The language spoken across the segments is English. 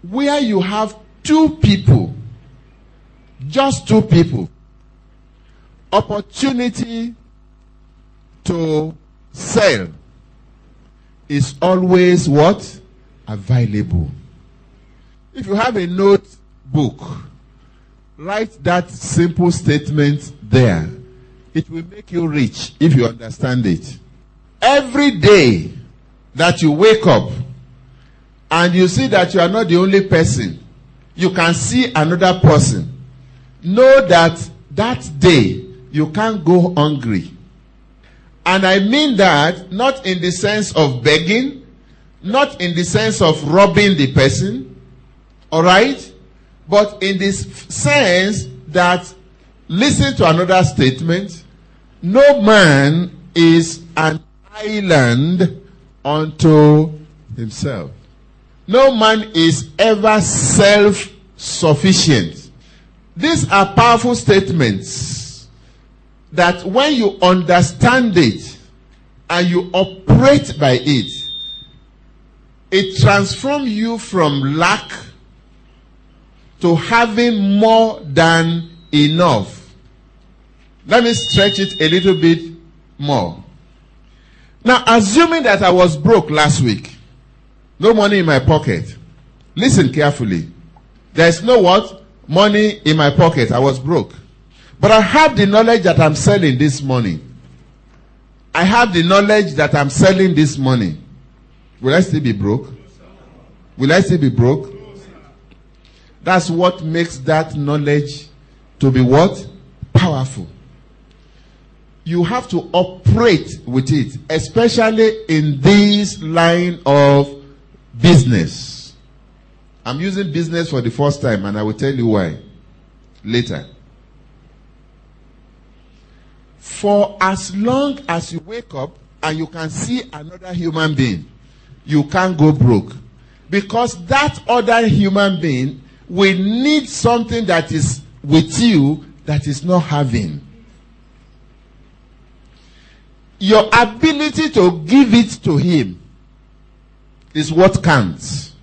where you have two people, just two people, opportunity to sell is always what? Available. If you have a notebook, write that simple statement there. It will make you rich if you understand it. Every day that you wake up and you see that you are not the only person, you can see another person. Know that that day you can't go hungry. And I mean that not in the sense of begging, not in the sense of robbing the person, all right? But in this sense that, listen to another statement, no man is an island unto himself. No man is ever self-sufficient. These are powerful statements that when you understand it and you operate by it, it transforms you from lack to having more than enough. Let me stretch it a little bit more. Now, assuming that I was broke last week, no money in my pocket. Listen carefully. There's no what? Money in my pocket. I was broke. But I have the knowledge that I'm selling this morning. I have the knowledge that I'm selling this morning. Will I still be broke? Will I still be broke? That's what makes that knowledge to be what? Powerful. You have to operate with it, especially in this line of business. I'm using business for the first time and I will tell you why later. For as long as you wake up and you can see another human being, you can't go broke. Because that other human being will need something that is with you that is not having. Your ability to give it to him is what counts.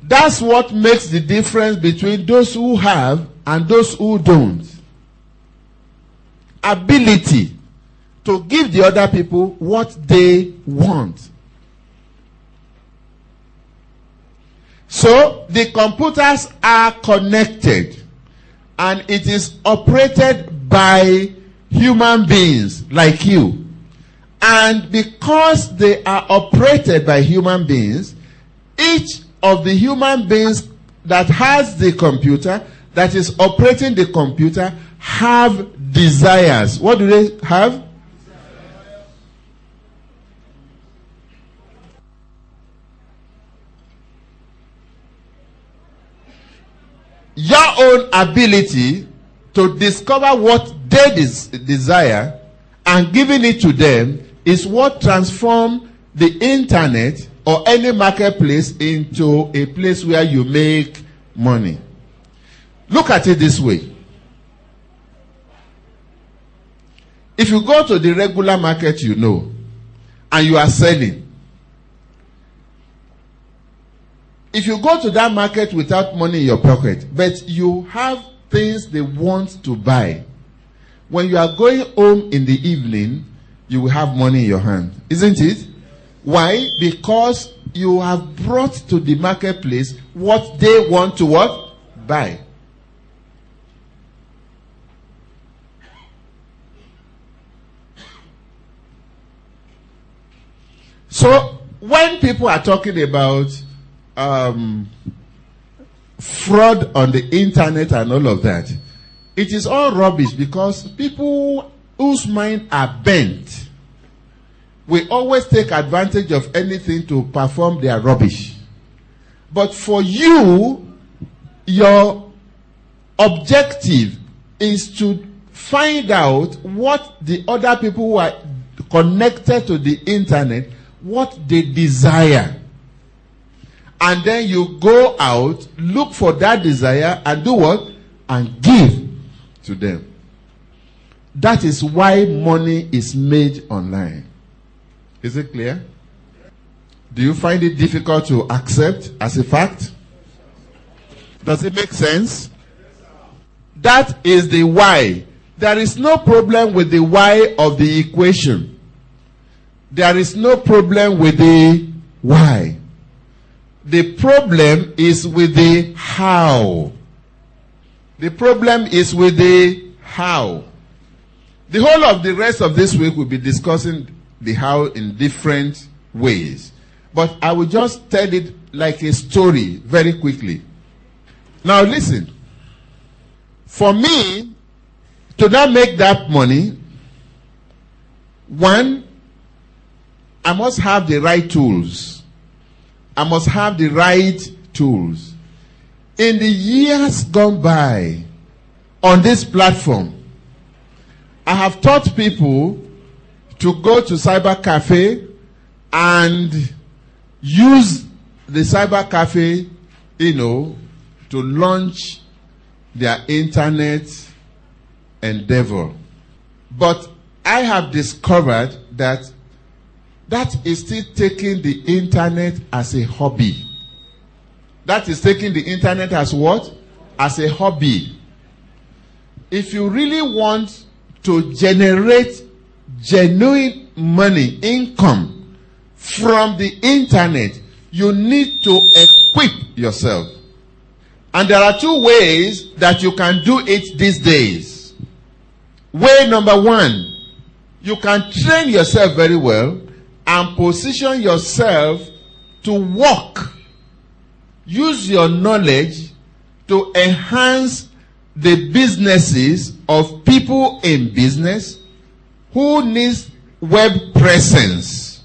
That's what makes the difference between those who have and those who don't. Ability to give the other people what they want. So the computers are connected and it is operated by human beings like you. And because they are operated by human beings, each of the human beings that has the computer, that is operating the computer, have desires. What do they have? Your own ability to discover what they desire and giving it to them is what transforms the internet or any marketplace into a place where you make money. Look at it this way. If you go to the regular market, you know, and you are selling. If you go to that market without money in your pocket, but you have things they want to buy, when you are going home in the evening, you will have money in your hand. Isn't it? Why? Because you have brought to the marketplace what they want to what? Buy. So, when people are talking about fraud on the internet and all of that, it is all rubbish because people whose minds are bent will always take advantage of anything to perform their rubbish. But for you, your objective is to find out what the other people who are connected to the internet, what they desire. And then you go out, look for that desire, and do what? And give to them. That is why money is made online. Is it clear? Do you find it difficult to accept as a fact? Does it make sense? That is the why. There is no problem with the why of the equation. There is no problem with the why. The problem is with the how. The problem is with the how. The whole of the rest of this week we'll be discussing the how in different ways. But I will just tell it like a story very quickly. Now listen. For me to not make that money, one, I must have the right tools. I must have the right tools. In the years gone by on this platform, I have taught people to go to cyber cafe and use the cyber cafe, to launch their internet endeavor. But I have discovered that is still taking the internet as a hobby. That is taking the internet as what? As a hobby. If you really want to generate genuine money, income from the internet, you need to equip yourself. And there are two ways that you can do it these days. Way number one, you can train yourself very well and position yourself to work. Use your knowledge to enhance the businesses of people in business who needs web presence,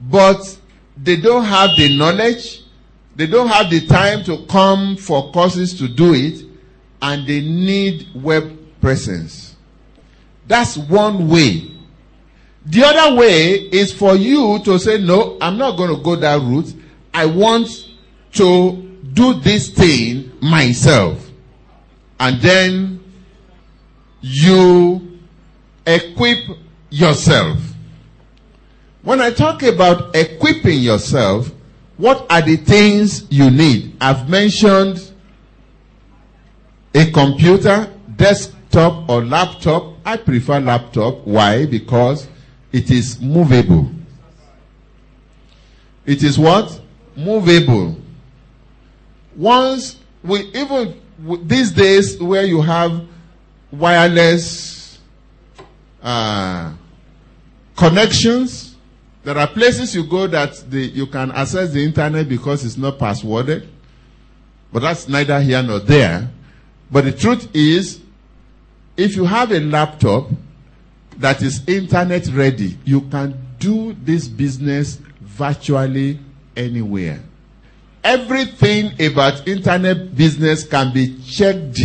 but they don't have the knowledge, they don't have the time to come for courses to do it, and they need web presence. That's one way. The other way is for you to say, no, I'm not going to go that route. I want to do this thing myself. And then you equip yourself. When I talk about equipping yourself, what are the things you need? I've mentioned a computer, desktop or laptop. I prefer laptop. Why? Because it is movable. It is what? Movable. Once these days where you have wireless connections, there are places you go that you can access the internet because it's not passworded. But that's neither here nor there. But the truth is, if you have a laptop that is internet ready, you can do this business virtually anywhere. Everything about internet business can be checked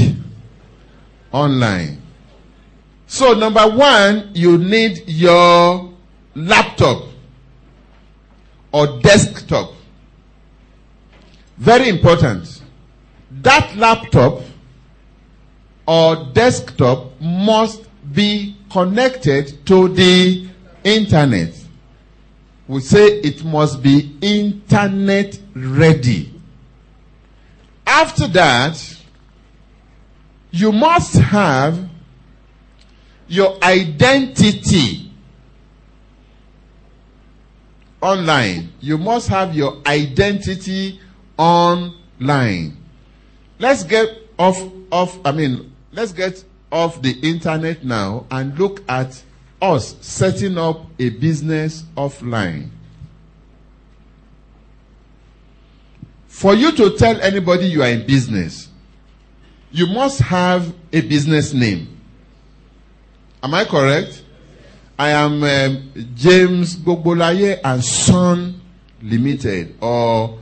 online. So number one, you need your laptop or desktop. Very important. That laptop or desktop must be connected to the internet. We say it must be internet ready. After that, you must have your identity online. You must have your identity online. Let's get off the internet now and look at us setting up a business offline. For you to tell anybody you are in business, you must have a business name. Am I correct? I am James Gbogbolaye and Son Limited or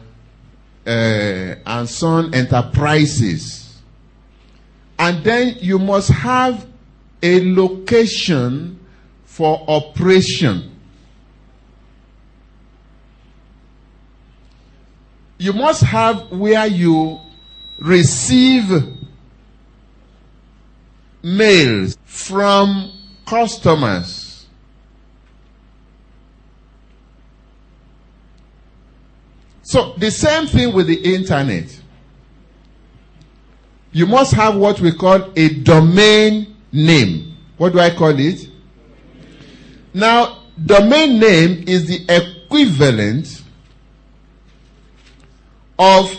and Son Enterprises. And then you must have a location for operation. You must have where you receive mails from customers. So the same thing with the internet. You must have what we call a domain name. What do I call it? Now, domain name is the equivalent of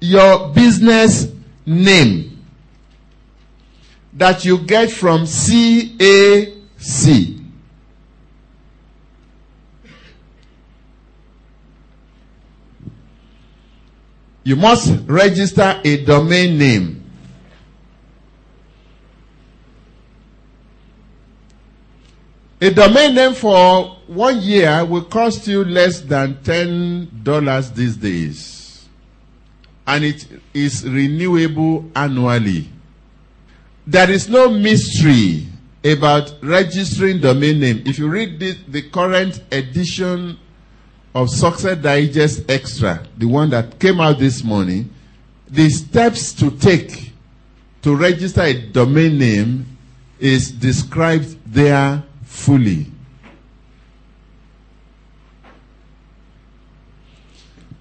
your business name that you get from CAC. You must register a domain name. A domain name for 1 year will cost you less than $10 these days. And it is renewable annually. There is no mystery about registering domain name. If you read the current edition of Success Digest Extra, the one that came out this morning, the steps to take to register a domain name is described there fully.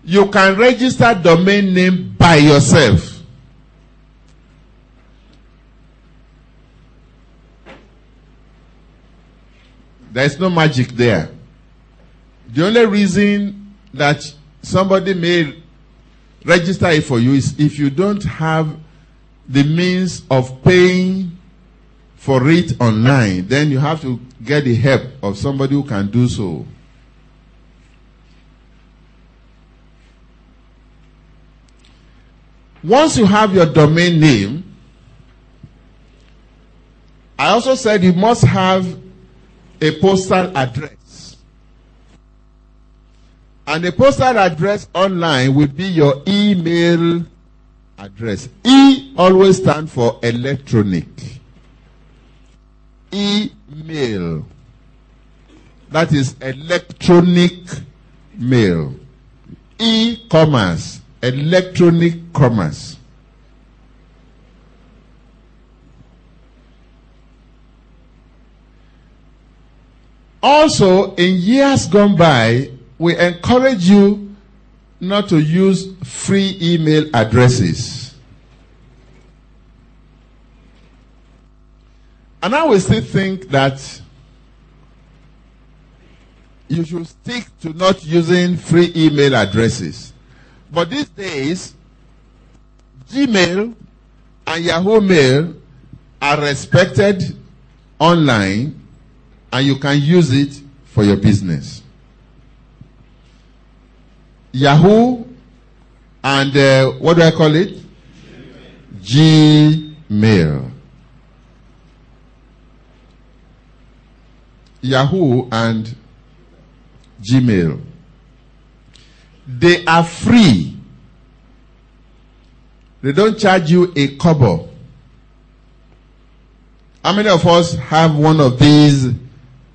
You can register domain name by yourself. There is no magic there. The only reason that somebody may register it for you is if you don't have the means of paying for it online, then you have to get the help of somebody who can do so. Once you have your domain name, I also said you must have a postal address. And the postal address online will be your email address. E always stands for electronic. Email. That is electronic mail. E-commerce. Electronic commerce. Also, in years gone by, we encourage you not to use free email addresses. And I will still think that you should stick to not using free email addresses. But these days, Gmail and Yahoo Mail are respected online, and you can use it for your business. Yahoo and what do I call it? Gmail. Yahoo and Gmail. They are free. They don't charge you a kobo. How many of us have one of these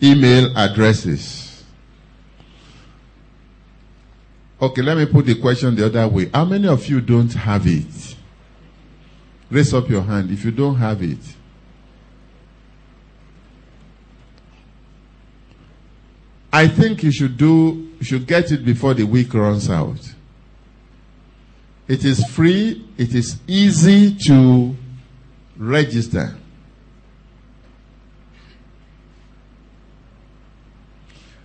email addresses? Okay, let me put the question the other way. How many of you don't have it? Raise up your hand if you don't have it. I think you should get it before the week runs out. It is free, it is easy to register.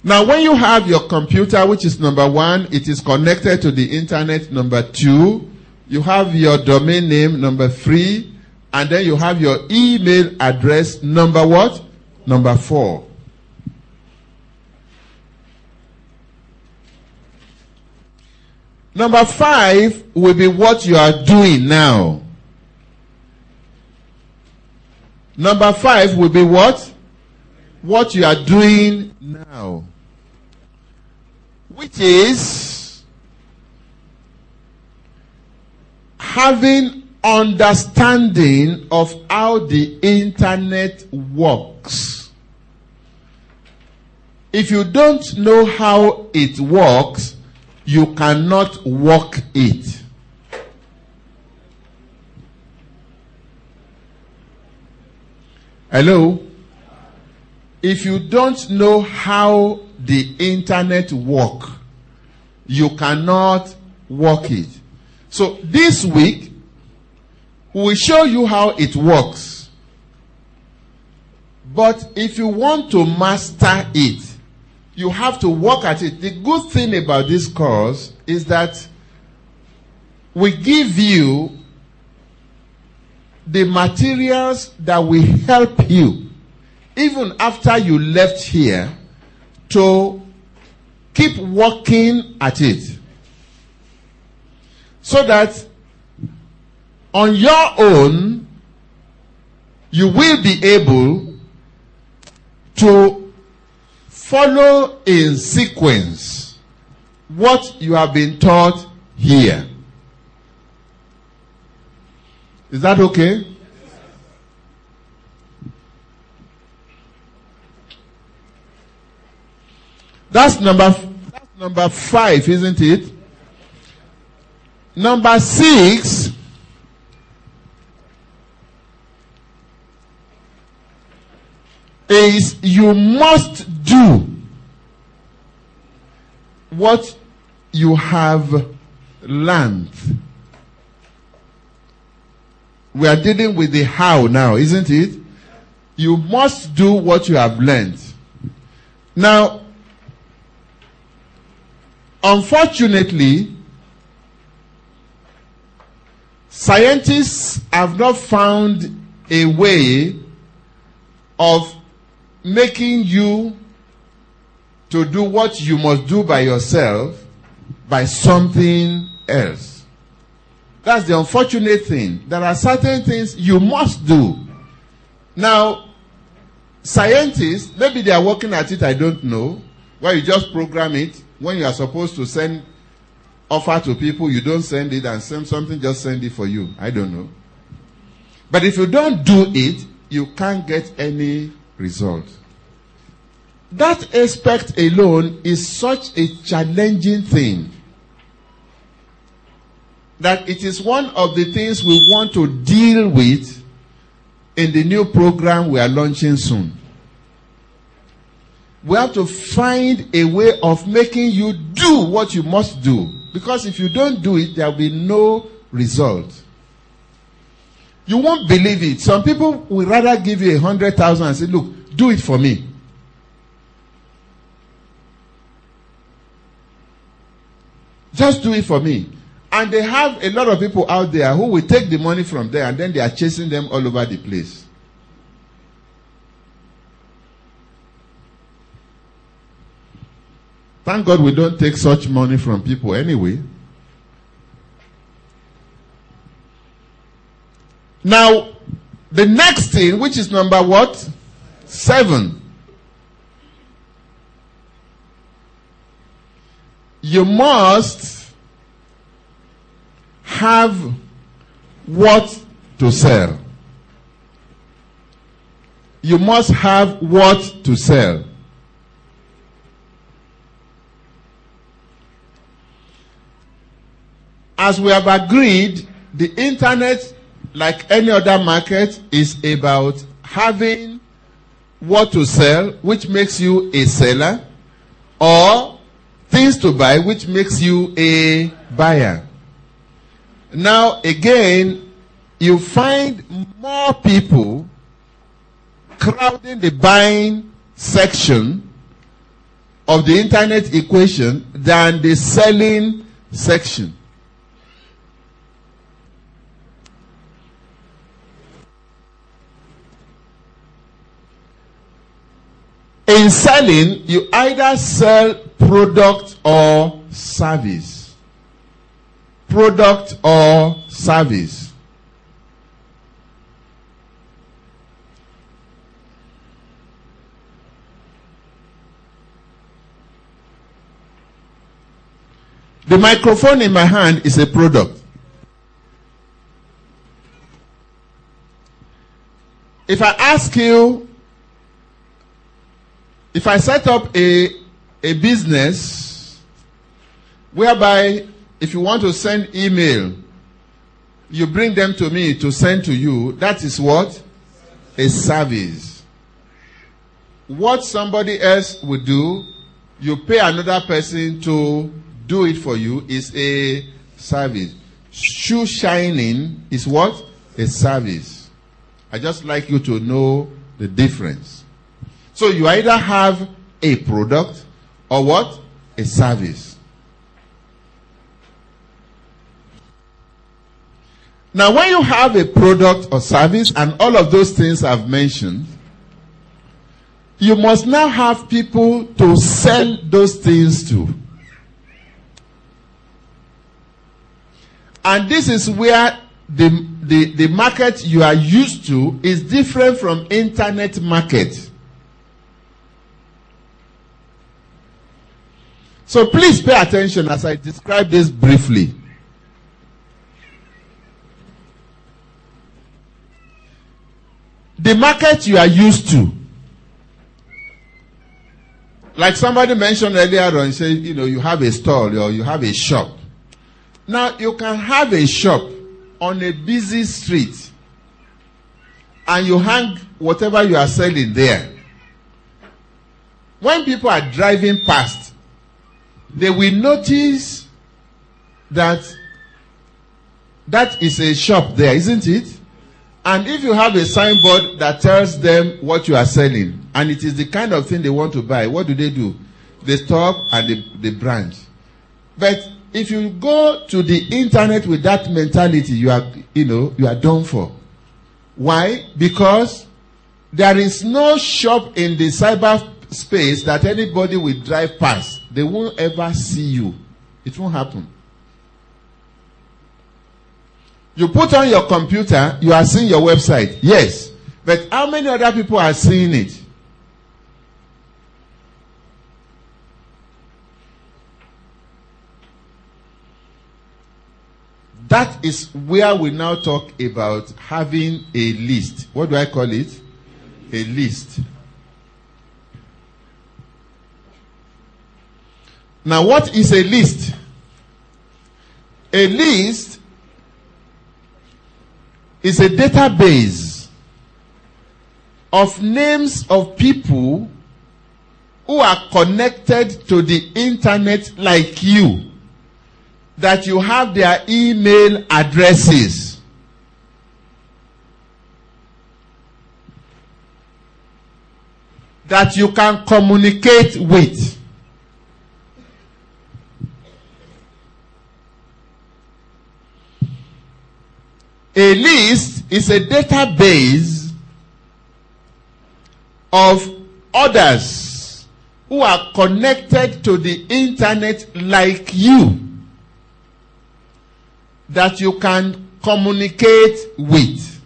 Now, when you have your computer, which is number 1, it is connected to the internet, number 2, you have your domain name, number 3, and then you have your email address, number what? Number 4. Number 5 will be what you are doing now. Number 5 will be what? What you are doing now. Which is having understanding of how the internet works. If you don't know how it works, you cannot work it. Hello? if you don't know how the internet works, you cannot work it. So this week, we will show you how it works. But if you want to master it, you have to work at it. The good thing about this course is that we give you the materials that will help you, even after you left here, to keep working at it. So that on your own, you will be able to follow in sequence what you have been taught here. Is that okay? That's number 5, isn't it? Number 6 is you must do what you have learned. We are dealing with the how now, isn't it? You must do what you have learned. Now, unfortunately, scientists have not found a way of making you to do what you must do by yourself by something else. That's the unfortunate thing. There are certain things you must do. Now, scientists, maybe they are working at it, I don't know, where you just program it. When you are supposed to send offer to people, you don't send it, and send something, just send it for you. I don't know. But if you don't do it, you can't get any result. That aspect alone is such a challenging thing that it is one of the things we want to deal with in the new program we are launching soon. We have to find a way of making you do what you must do. Because if you don't do it, there will be no result. You won't believe it. Some people will rather give you 100,000 and say, look, do it for me. Just do it for me. And they have a lot of people out there who will take the money from there and then they are chasing them all over the place. Thank God we don't take such money from people anyway. Now, the next thing, which is number what? 7. You must have what to sell. You must have what to sell. As we have agreed, the internet, like any other market, is about having what to sell, which makes you a seller, or things to buy, which makes you a buyer. Now, again, you find more people crowding the buying section of the internet equation than the selling section. In selling, you either sell product or service. Product or service. The microphone in my hand is a product. If I ask you, if I set up a business whereby if you want to send email, you bring them to me to send to you, that is what? A service. what somebody else would do, you pay another person to do it for you, is a service. Shoe shining is what? A service. I just like you to know the difference. So you either have a product or what? A service. Now when you have a product or service and all of those things I've mentioned, you must now have people to sell those things to. And this is where the market you are used to is different from internet market. So please pay attention as I describe this briefly. The market you are used to, like somebody mentioned earlier on, said, you know, you have a store or you have a shop. Now, you can have a shop on a busy street and you hang whatever you are selling there. When people are driving past, they will notice that that is a shop there, isn't it? And if you have a signboard that tells them what you are selling, and it is the kind of thing they want to buy, what do? They stop and they branch. But if you go to the internet with that mentality, you are done for. Why? Because there is no shop in the cyberspace that anybody will drive past. They won't ever see you. It won't happen. You put on your computer, you are seeing your website. Yes. But how many other people are seeing it? That is where we now talk about having a list. What do I call it? A list. Now, what is a list? A list is a database of names of people who are connected to the internet like you, that you have their email addresses. That you can communicate with. A list is a database of others who are connected to the internet like you, that you can communicate with.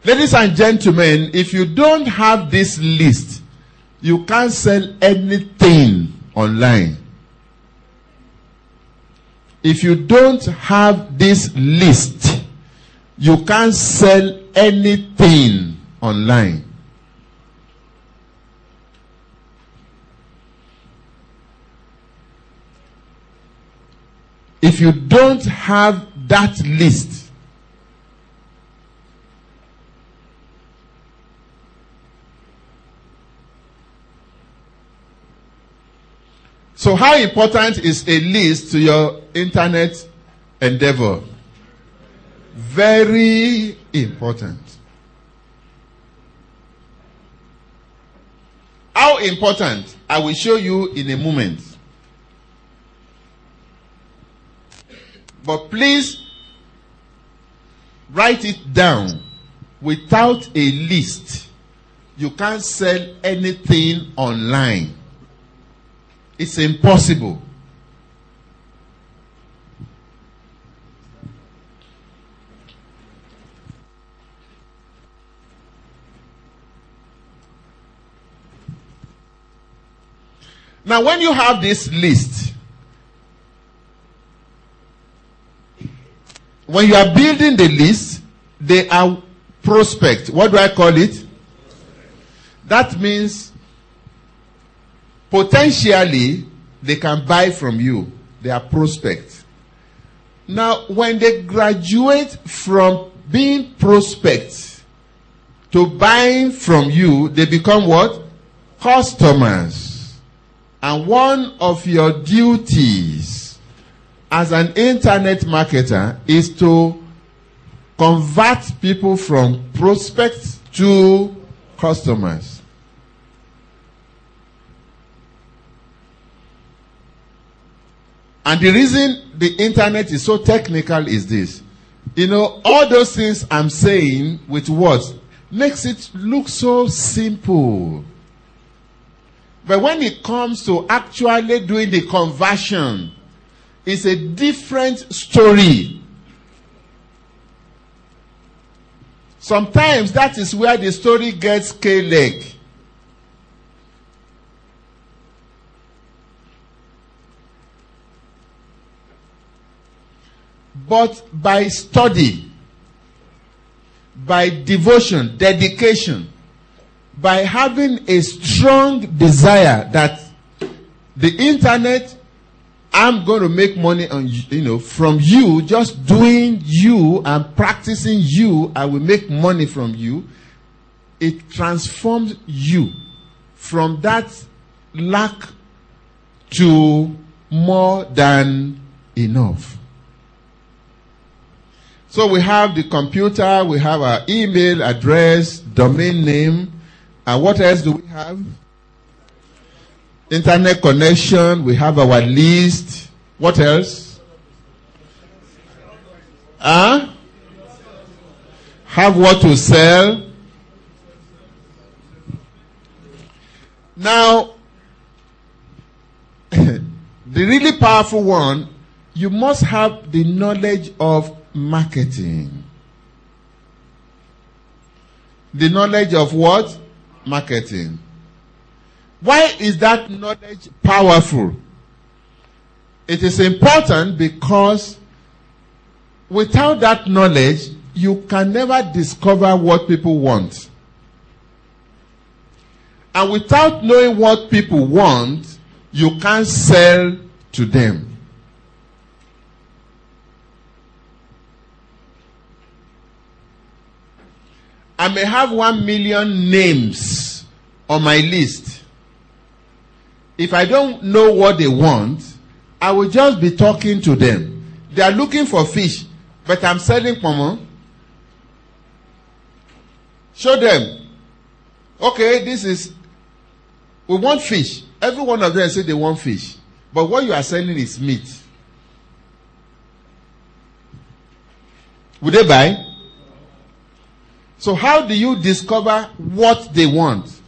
Ladies and gentlemen, if you don't have this list, you can't sell anything online. If you don't have this list, you can't sell anything online. If you don't have that list, so how important is a list to your internet endeavor? Very important. How important? I will show you in a moment. But please write it down. Without a list, you can't sell anything online. It's impossible. Now, when you have this list, when you are building the list, they are prospect. What do I call it? That means potentially they can buy from you. They are prospect. Now, when they graduate from being prospects to buying from you, they become what? Customers. And one of your duties as an internet marketer is to convert people from prospects to customers. And the reason the internet is so technical is this. You know, all those things I'm saying with words makes it look so simple. But when it comes to actually doing the conversion, it's a different story. Sometimes that is where the story gets K-leg. But by study, by devotion, dedication, by having a strong desire that the internet, I'm going to make money on from you, just doing you and practicing you, I will make money from you. It transforms you from that lack to more than enough. So we have the computer, we have our email address, domain name, and what else do we have? Internet connection, we have our list. What else? Have what to sell. Now, the really powerful one, you must have the knowledge of marketing. The knowledge of what? Marketing. Why is that knowledge powerful? It is important because without that knowledge, you can never discover what people want. And without knowing what people want, you can't sell to them. I may have 1 million names on my list. If I don't know what they want, I will just be talking to them. They are looking for fish, but I'm selling pomo. Show them. Okay, we want fish. Every one of them say they want fish. But what you are selling is meat. Would they buy? So how do you discover what they want?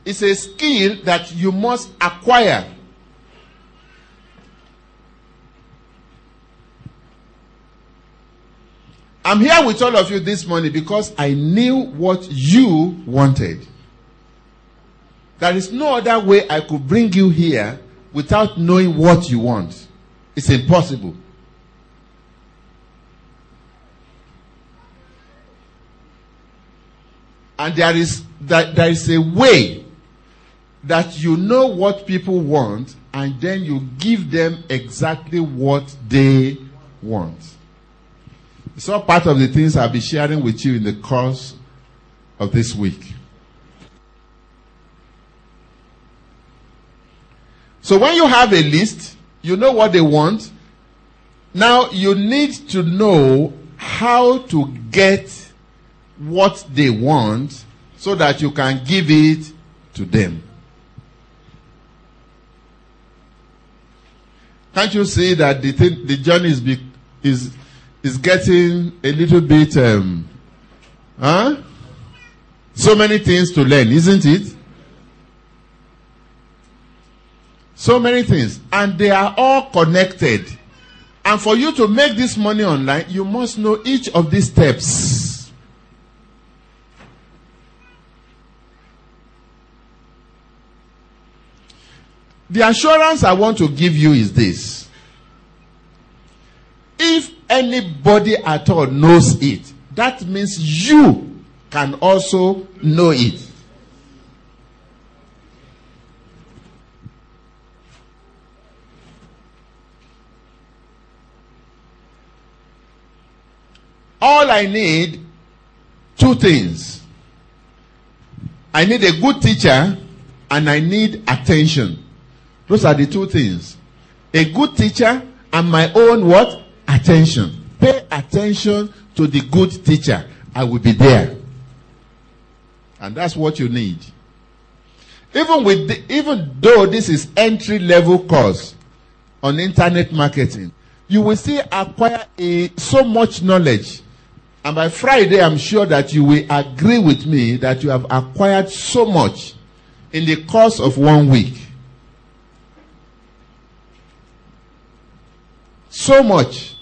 It's a skill that you must acquire. I'm here with all of you this morning because I knew what you wanted. There is no other way I could bring you here without knowing what you want. It's impossible. And there is a way that you know what people want, and then you give them exactly what they want. It's all part of the things I'll be sharing with you in the course of this week. So when you have a list, you know what they want. Now you need to know how to get what they want so that you can give it to them. Can't you see that the journey is getting a little bit so many things to learn, isn't it? So many things, and they are all connected. And for you to make this money online, you must know each of these steps. The assurance I want to give you is this. If anybody at all knows it, that means you can also know it. All I need two things. I need a good teacher and I need attention. Those are the two things. A good teacher and my own what? Attention. Pay attention to the good teacher. I will be there. And that's what you need. Even though this is entry level course on internet marketing, you will still acquire so much knowledge. And by Friday, I'm sure that you will agree with me that you have acquired so much in the course of 1 week. So much.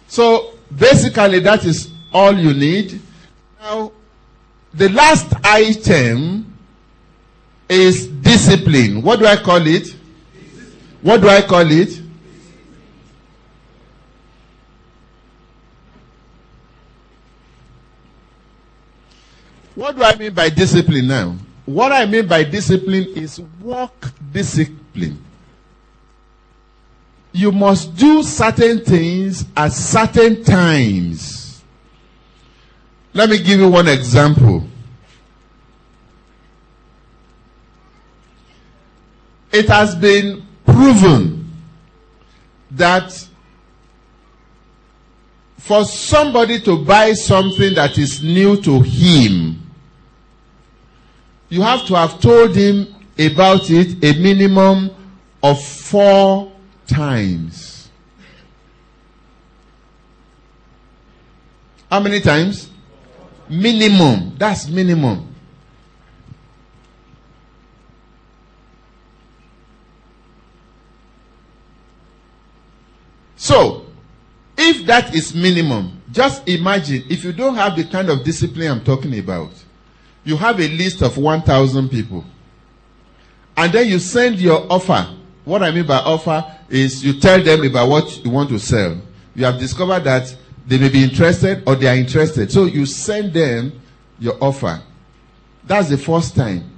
So basically that is all you need. Now, the last item is discipline. What do I call it? What do I call it? What do I mean by discipline now? What I mean by discipline is work discipline. You must do certain things at certain times. Let me give you one example. It has been proven that for somebody to buy something that is new to him, you have to have told him about it a minimum of 4 times. How many times? Minimum. That's minimum. So, if that is minimum, just imagine if you don't have the kind of discipline I'm talking about. You have a list of 1,000 people. And then you send your offer. What I mean by offer is you tell them about what you want to sell. You have discovered that they may be interested or they are interested. So you send them your offer. That's the first time.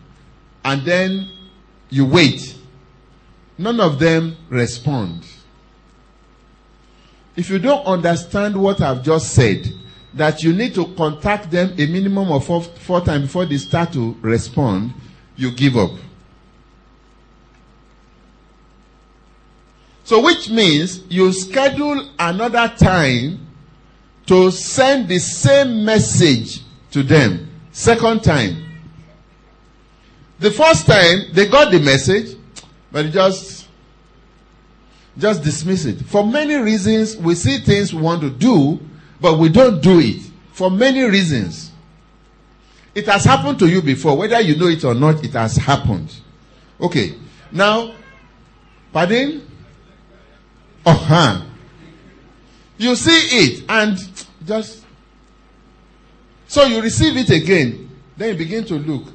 And then you wait. None of them respond. If you don't understand what I've just said, that you need to contact them a minimum of 4 times before they start to respond, you give up. So which means you schedule another time to send the same message to them. Second time. The first time, they got the message, but just dismiss it. For many reasons, we see things we want to do, but we don't do it. For many reasons. It has happened to you before. Whether you know it or not, it has happened. Okay. Now, pardon? You see it and just... So you receive it again. Then you begin to look.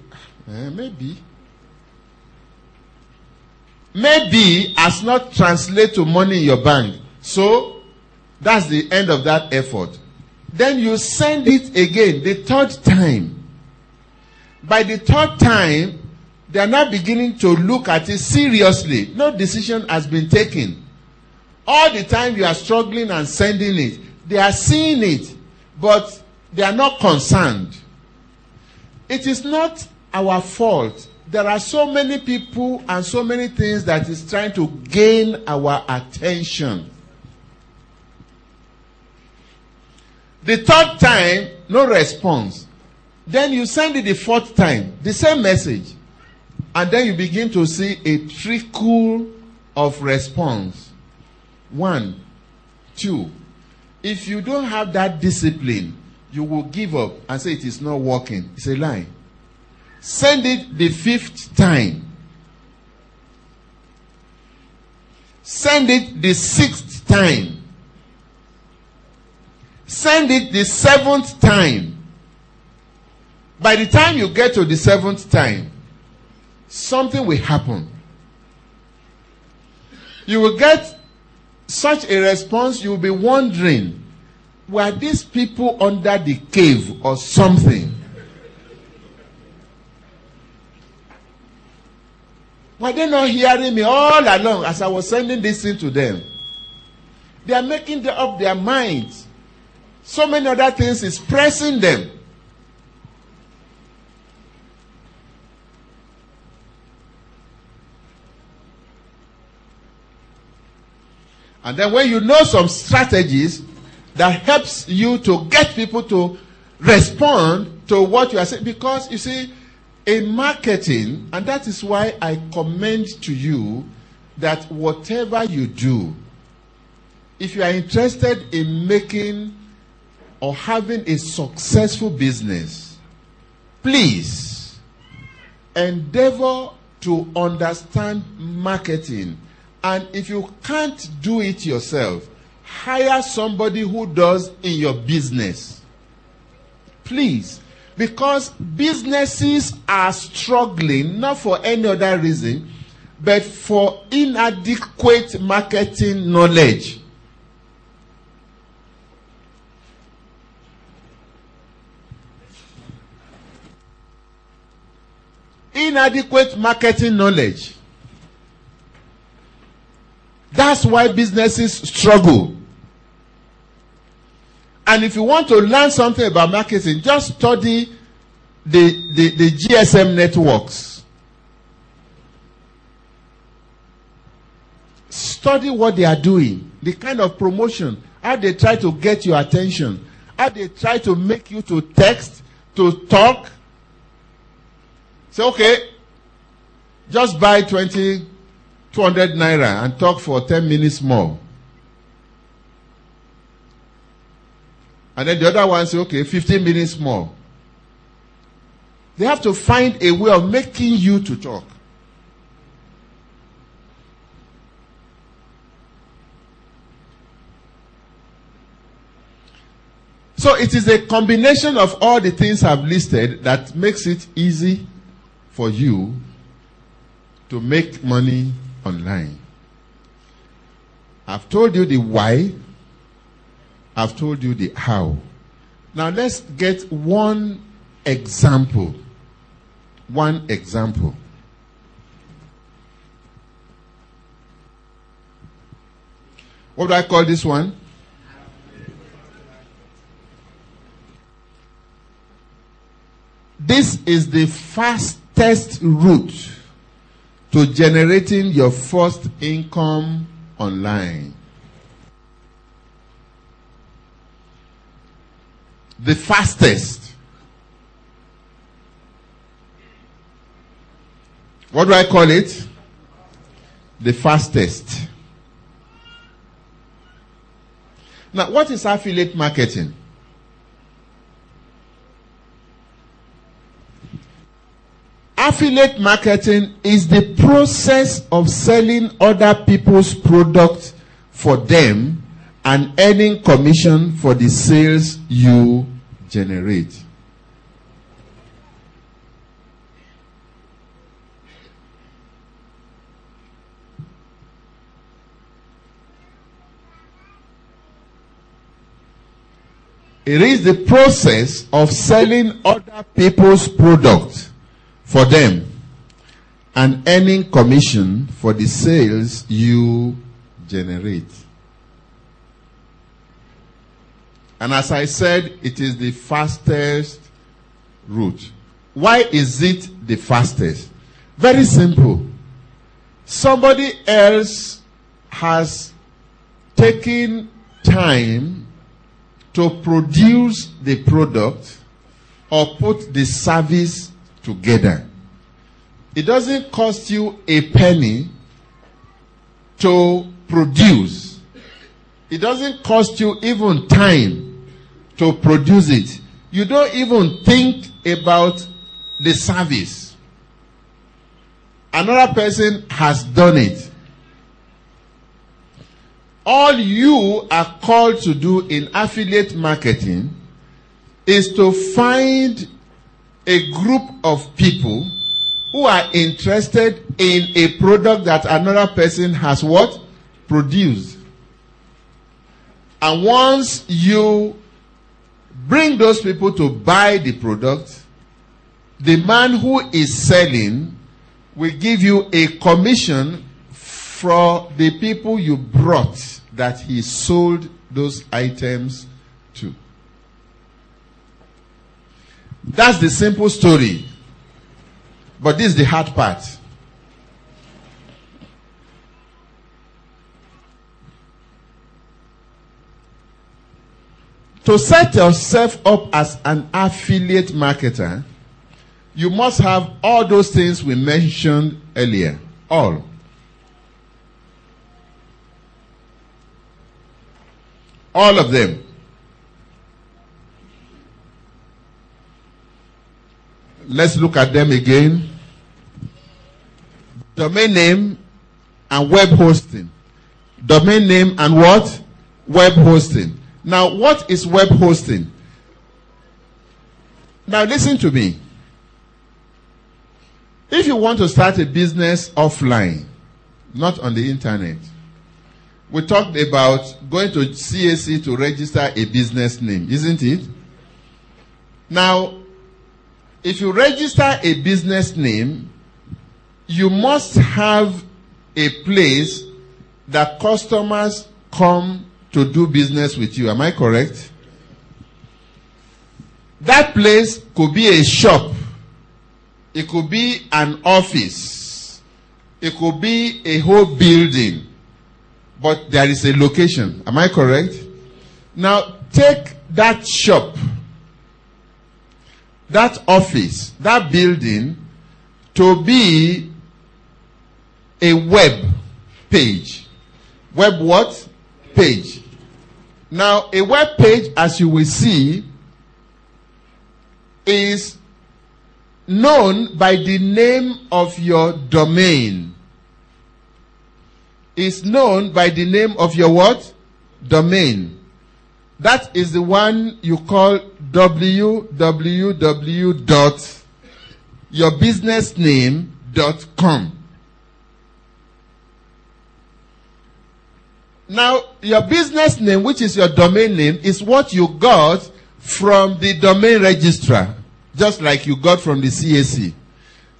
Maybe has not translated to money in your bank. So, that's the end of that effort. Then you send it again, the third time. By the third time, they are now beginning to look at it seriously. No decision has been taken. All the time you are struggling and sending it, they are seeing it, but they are not concerned. It is not our fault. There are so many people and so many things that is trying to gain our attention. The third time, no response. Then you send it the fourth time, the same message. And then you begin to see a trickle of response. 1, 2. If you don't have that discipline, you will give up and say it is not working. It's a lie. Send it the 5th time. Send it the 6th time. Send it the 7th time. By the time you get to the 7th time, something will happen. You will get such a response, you will be wondering, were these people under the cave or something? Were they not hearing me all along as I was sending this thing to them? They are making up their minds. So many other things is pressing them. And then when you know some strategies that helps you to get people to respond to what you are saying, because you see, in marketing, and that is why I commend to you that whatever you do, if you are interested in making or having a successful business, please endeavor to understand marketing. And if you can't do it yourself, hire somebody who does in your business. Please. Because businesses are struggling, not for any other reason, but for inadequate marketing knowledge. Inadequate marketing knowledge. That's why businesses struggle. And if you want to learn something about marketing, just study the GSM networks. Study what they are doing, the kind of promotion, how they try to get your attention, how they try to make you to text, to talk. Say, okay, just buy 200 naira and talk for 10 minutes more. And then the other one say, okay, 15 minutes more. They have to find a way of making you to talk. So it is a combination of all the things I've listed that makes it easy for you to make money online. I've told you the why. I've told you the how. Now let's get one example. One example. What do I call this one? This is the fastest route to generating your first income online. The fastest. What do I call it? The fastest. Now, what is affiliate marketing? Affiliate marketing is the process of selling other people's products for them and earning commission for the sales you generate. It is the process of selling other people's products for them and earning commission for the sales you generate. And as I said, it is the fastest route. Why is it the fastest? Very simple. Somebody else has taken time to produce the product or put the service together. It doesn't cost you a penny to produce. It doesn't cost you even time to produce it. You don't even think about the service. Another person has done it. All you are called to do in affiliate marketing is to find a group of people who are interested in a product that another person has what? Produced. And once you bring those people to buy the product, the man who is selling will give you a commission for the people you brought that he sold those items to. That's the simple story. But this is the hard part. To set yourself up as an affiliate marketer, you must have all those things we mentioned earlier. All. All of them. Let's look at them again. Domain name and web hosting. Domain name and what? Web hosting. Now, what is web hosting? Now, listen to me. If you want to start a business offline, not on the internet, we talked about going to CAC to register a business name, isn't it? Now, if you register a business name, you must have a place that customers come to do business with you. Am I correct? That place could be a shop. It could be an office. It could be a whole building. But there is a location. Am I correct? Now, take that shop, that office, that building to be a web page. Web what? Page. Now, a web page, as you will see, is known by the name of your domain. Is known by the name of your what? Domain. That is the one you call www.yourbusinessname.com. Now, your business name, which is your domain name, is what you got from the domain registrar, just like you got from the CAC.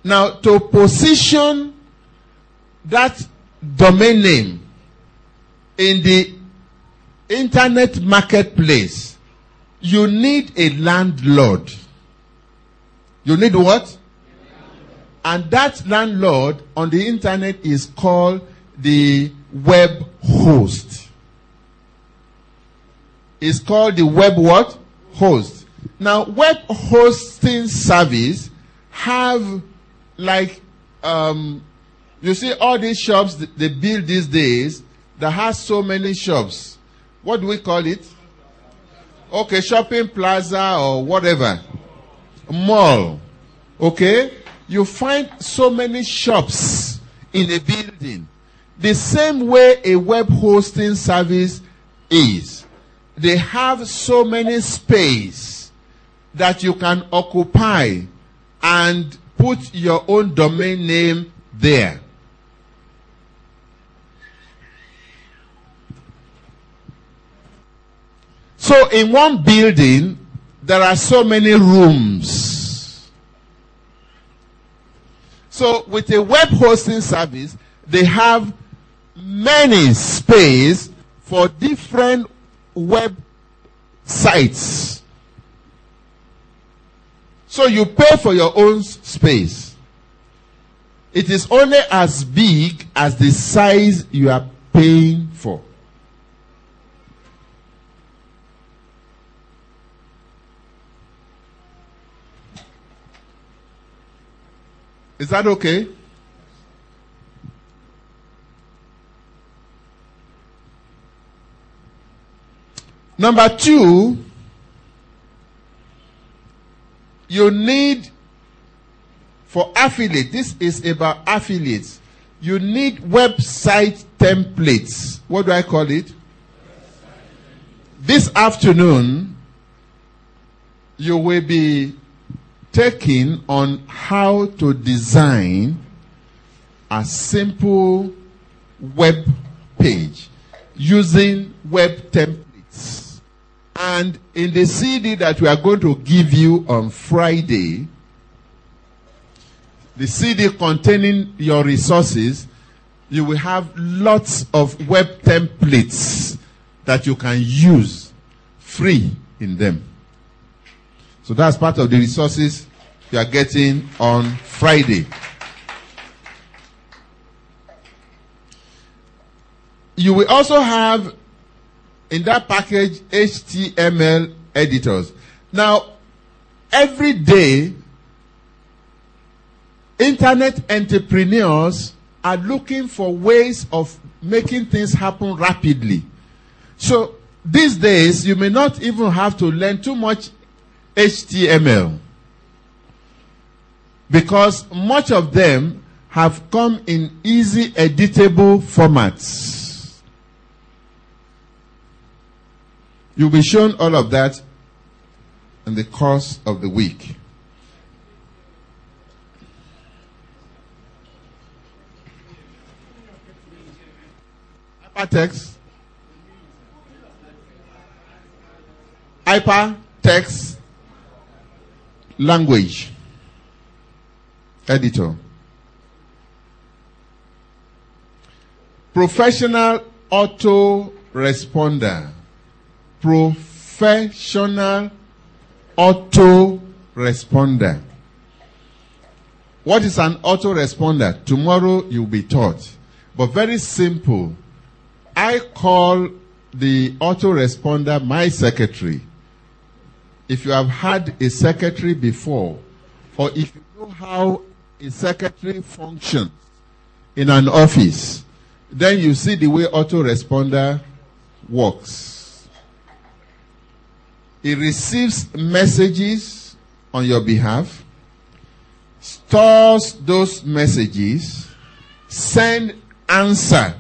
Now, to position that domain name in the internet marketplace, you need a landlord. You need what? And that landlord on the internet is called the web host. It's called the web what? Host. Now, web hosting service have like you see all these shops they build these days that has so many shops. What do we call it? Okay, shopping plaza or whatever. Mall. Okay? You find so many shops in a building. The same way a web hosting service is. They have so many space that you can occupy and put your own domain name there. So in one building, there are so many rooms. So with a web hosting service, they have many space for different web sites. So you pay for your own space. It is only as big as the size you are paying for. Is that okay? Number 2, you need, for affiliate, this is about affiliates, you need website templates. What do I call it? This afternoon, you will be taking on how to design a simple web page using web templates. And in the CD that we are going to give you on Friday, the CD containing your resources, you will have lots of web templates that you can use free in them. So that's part of the resources you are getting on Friday. You will also have in that package HTML editors. Now, every day, internet entrepreneurs are looking for ways of making things happen rapidly. So these days, you may not even have to learn too much HTML, because much of them have come in easy editable formats. You'll be shown all of that in the course of the week. Hypertext. Hypertext language editor. Professional autoresponder. Professional autoresponder. What is an autoresponder? Tomorrow you'll be taught. But very simple. I call the autoresponder my secretary. If you have had a secretary before, or if you know how a secretary functions in an office, then you see the way autoresponder works. It receives messages on your behalf, stores those messages, send answer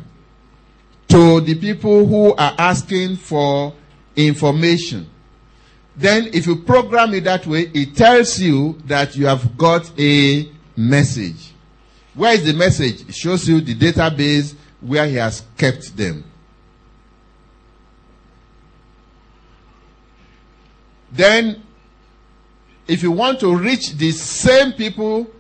to the people who are asking for information. Then if you program it that way, it tells you that you have got a message. Where is the message? It shows you the database where he has kept them. Then, if you want to reach the same people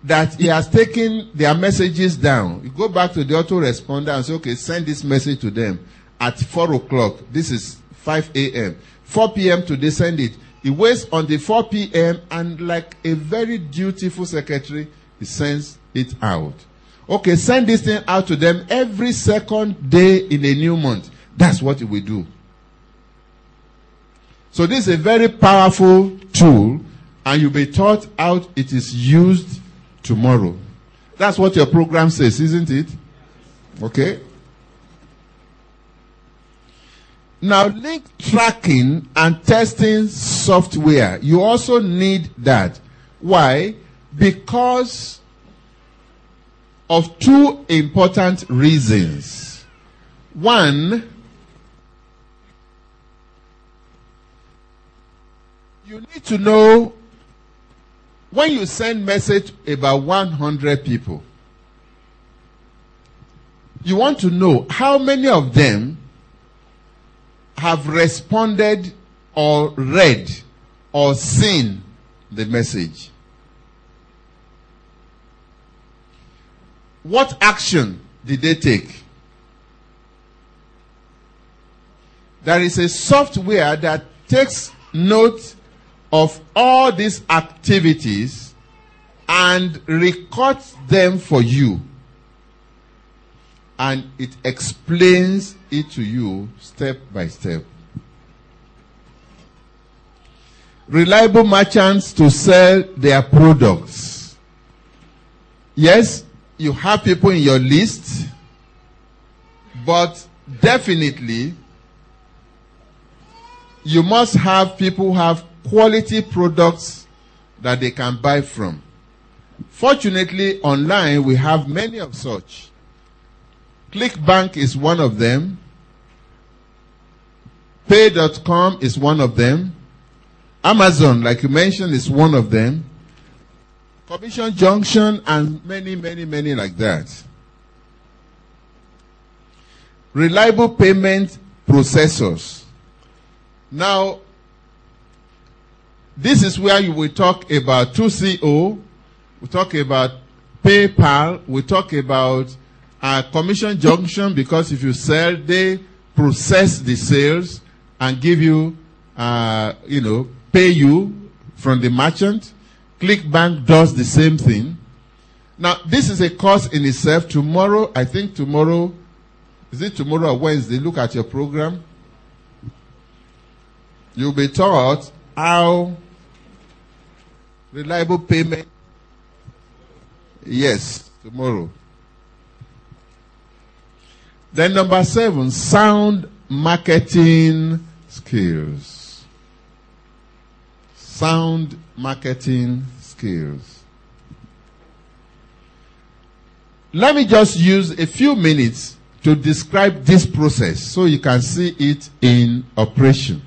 that he has taken their messages down, you go back to the autoresponder and say, okay, send this message to them at 4 o'clock. This is 5 a.m. 4 p.m. today, send it. He waits on the 4 p.m. and like a very dutiful secretary, he sends it out. Okay, send this thing out to them every second day in a new month. That's what he will do. So this is a very powerful tool, and you'll be taught how it is used tomorrow. That's what your program says, isn't it? Okay. Now, link tracking and testing software. You also need that. Why? Because of two important reasons. One, you need to know when you send message about 100 people, you want to know how many of them have responded or read or seen the message. What action did they take? There is a software that takes note of all these activities and records them for you. And it explains it to you step by step. Reliable merchants to sell their products. Yes, you have people in your list, but definitely you must have people who have quality products that they can buy from. Fortunately, online we have many of such. ClickBank is one of them. Pay.com is one of them. Amazon, like you mentioned, is one of them. Commission Junction and many, many, many like that. Reliable payment processors. Now, this is where you will talk about 2CO, we talk about PayPal, we talk about Commission junction, because if you sell, they process the sales and give you, pay you from the merchant. ClickBank does the same thing. Now, this is a course in itself. Tomorrow, I think tomorrow, is it tomorrow or Wednesday? Look at your program. You'll be taught how reliable payment. Yes, tomorrow. Then number 7, sound marketing skills. Sound marketing skills. Let me just use a few minutes to describe this process so you can see it in operation.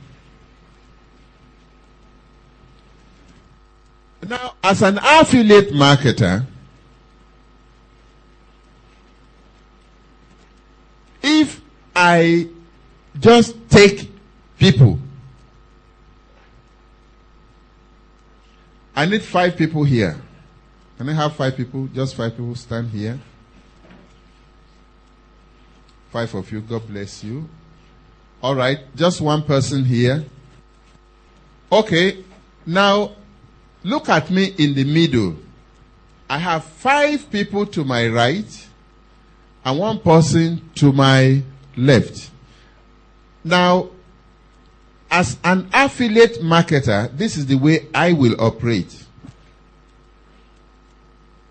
Now, as an affiliate marketer, if I just take people, I need 5 people here. Can I have 5 people? Just 5 people stand here. 5 of you, God bless you. All right, just 1 person here. Okay, now look at me in the middle. I have 5 people to my right and 1 person to my left. Now, as an affiliate marketer, this is the way I will operate.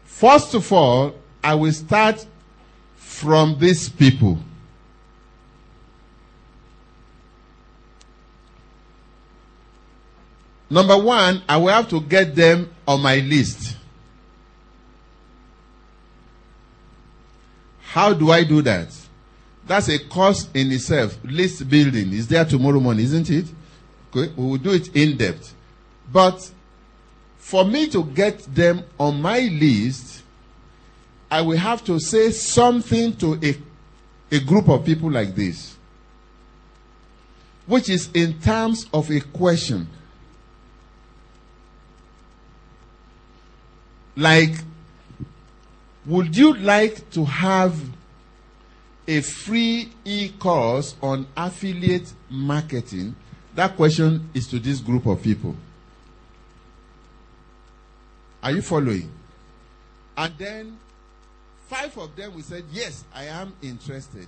First of all, I will start from these people. Number 1, I will have to get them on my list. How do I do that? That's a course in itself. List building is there tomorrow morning, isn't it? Okay, we will do it in depth. But for me to get them on my list, I will have to say something to a group of people like this, which is in terms of a question. Like, would you like to have a free e-course on affiliate marketing? That question is to this group of people. Are you following? And then 5 of them will say, yes, I am interested.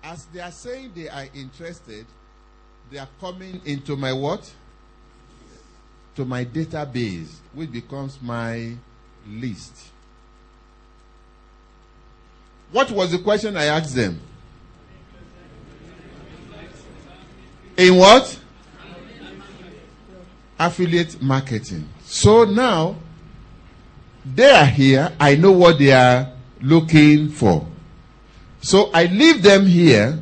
As they are saying they are interested, they are coming into my what? To my database, which becomes my list. What was the question I asked them? In what? Affiliate marketing. So now, they are here. I know what they are looking for. So I leave them here,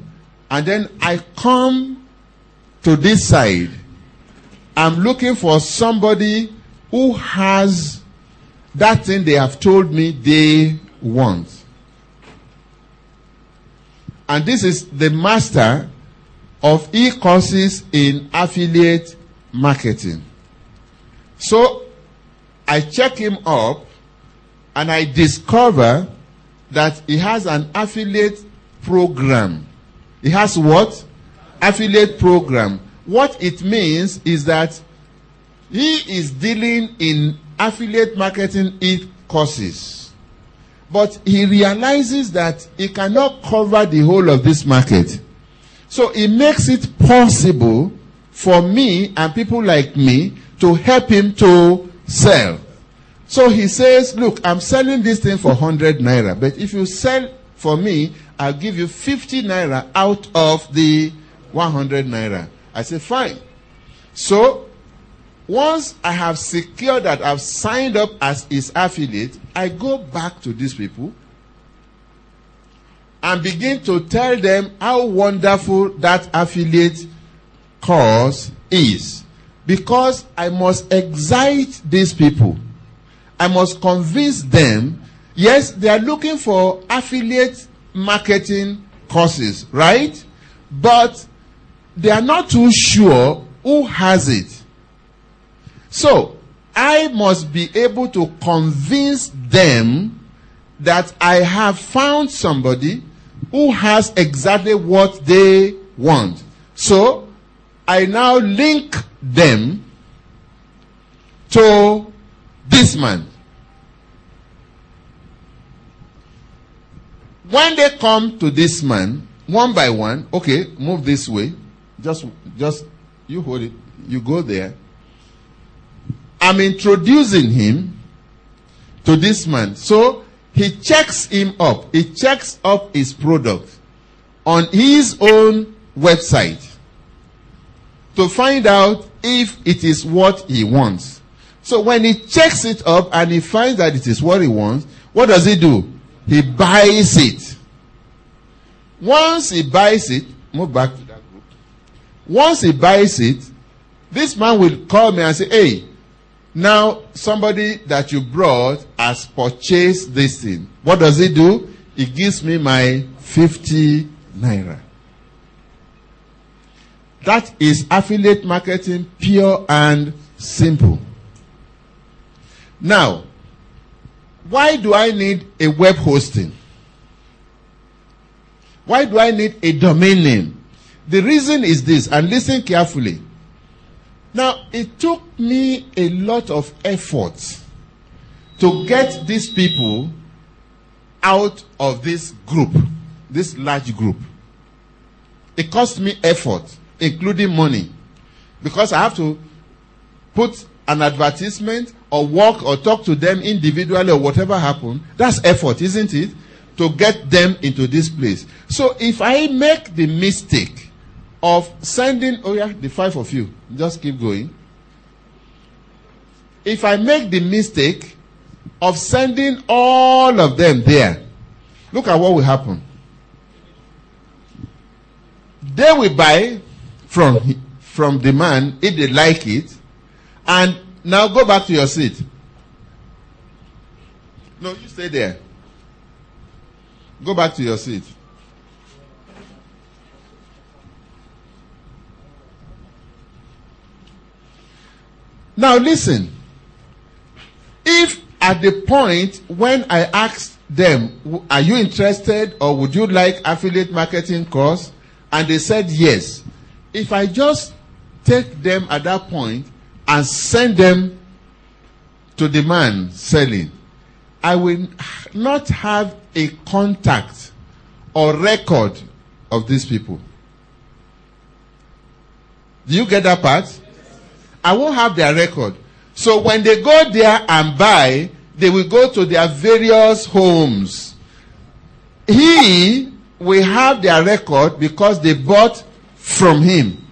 and then I come to this side. I'm looking for somebody who has that thing they have told me they want. And this is the master of e-courses in affiliate marketing. So I check him up and I discover that he has an affiliate program. He has what? Affiliate program. What it means is that he is dealing in affiliate marketing e-courses. But he realizes that he cannot cover the whole of this market. So it makes it possible for me and people like me to help him to sell. So he says, look, I'm selling this thing for 100 naira. But if you sell for me, I'll give you 50 naira out of the 100 naira. I say, fine. So once I have secured that I've signed up as his affiliate, I go back to these people and begin to tell them how wonderful that affiliate course is. Because I must excite these people. I must convince them, yes, they are looking for affiliate marketing courses, right? But they are not too sure who has it. So, I must be able to convince them that I have found somebody who has exactly what they want. So I now link them to this man. When they come to this man, one by one, okay, move this way. Just you hold it. You go there. I'm introducing him to this man. So he checks him up. He checks up his product on his own website to find out if it is what he wants. So when he checks it up and he finds that it is what he wants, what does he do? He buys it. Once he buys it, move back to that group. Once he buys it, this man will call me and say, hey, now somebody that you brought has purchased this thing. What does he do? He gives me my 50 naira. That is affiliate marketing, pure and simple. Now, why do I need a web hosting? Why do I need a domain name? The reason is this, and listen carefully. Now, it took me a lot of effort to get these people out of this group, this large group. It cost me effort, including money, because I have to put an advertisement or walk or talk to them individually or whatever happened. That's effort, isn't it? To get them into this place. So if I make the mistake of sending, oh yeah, the 5 of you, just keep going. If I make the mistake of sending all of them there, look at what will happen. They will buy from the man if they like it, and now go back to your seat. No, you stay there. Go back to your seat. Now listen. If at the point when I asked them, are you interested or would you like affiliate marketing course? And they said yes. If I just take them at that point and send them to the man selling, I will not have a contact or record of these people. Do you get that part? I won't have their record. So when they go there and buy, they will go to their various homes. He will have their record because they bought from him.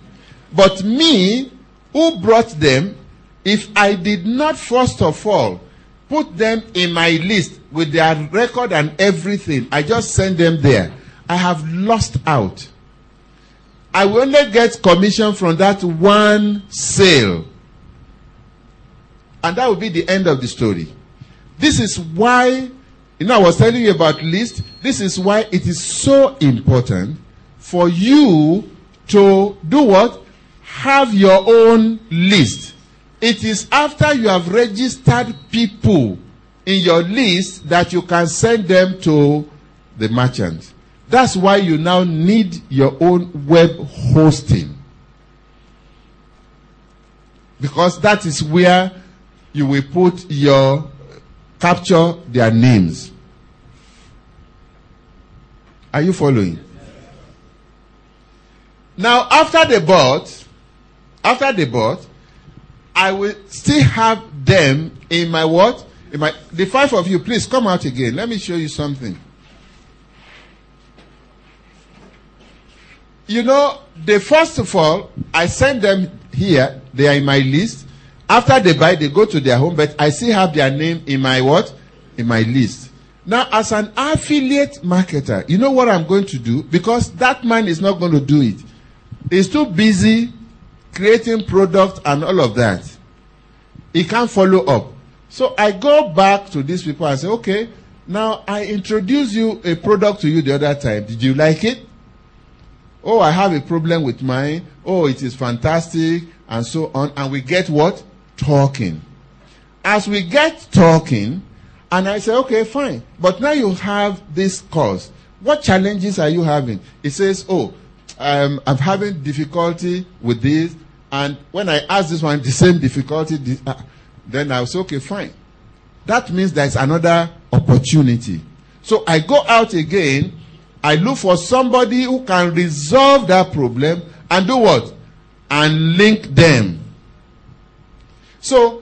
But me, who brought them, if I did not first of all put them in my list with their record and everything, I just send them there, I have lost out. I will only get commission from that one sale. And that will be the end of the story. This is why, I was telling you about list. This is why it is so important for you to do what? Have your own list. It is after you have registered people in your list that you can send them to the merchant. That's why you now need your own web hosting. Because that is where you will put capture their names. Are you following? Now, after they bought, I will still have them in my what? The 5 of you, please come out again. Let me show you something. First of all, I send them here. They are in my list. After they buy, they go to their home, but I still have their name in my what? In my list. Now, as an affiliate marketer, you know what I'm going to do? Because that man is not going to do it. He's too busy creating product and all of that. He can't follow up. So I go back to these people and say, okay, now I introduced you a product to you the other time. Did you like it? Oh, I have a problem with mine. Oh, it is fantastic, and so on. And we get what? Talking. As we get talking, And I say, okay, fine. But now you have this course. What challenges are you having? It says, I'm having difficulty with this. And when I ask this one, the same difficulty, then I'll say, okay, fine. That means there's another opportunity. So I go out again. I look for somebody who can resolve that problem and do what? And link them. So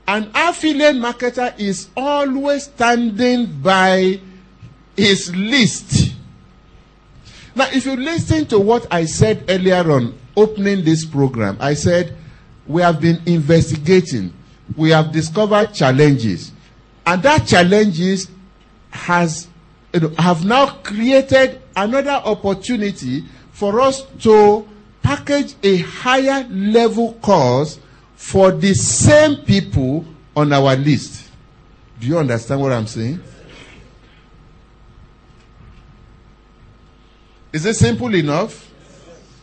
an affiliate marketer is always standing by his list. Now, if you listen to what I said earlier on, opening this program, I said we have been investigating. We have discovered challenges. And that challenges have now created another opportunity for us to package a higher level course for the same people on our list. Do you understand what I'm saying? Is it simple enough?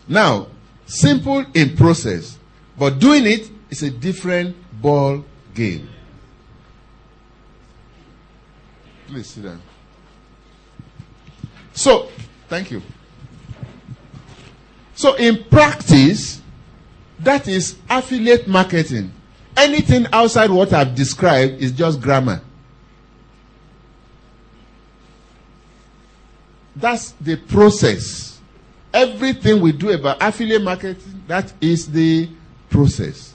Now, simple in process, but doing it is a different ball game. Please sit down. So, thank you. So, in practice, that is affiliate marketing. Anything outside what I've described is just grammar. That's the process. Everything we do about affiliate marketing, that is the process.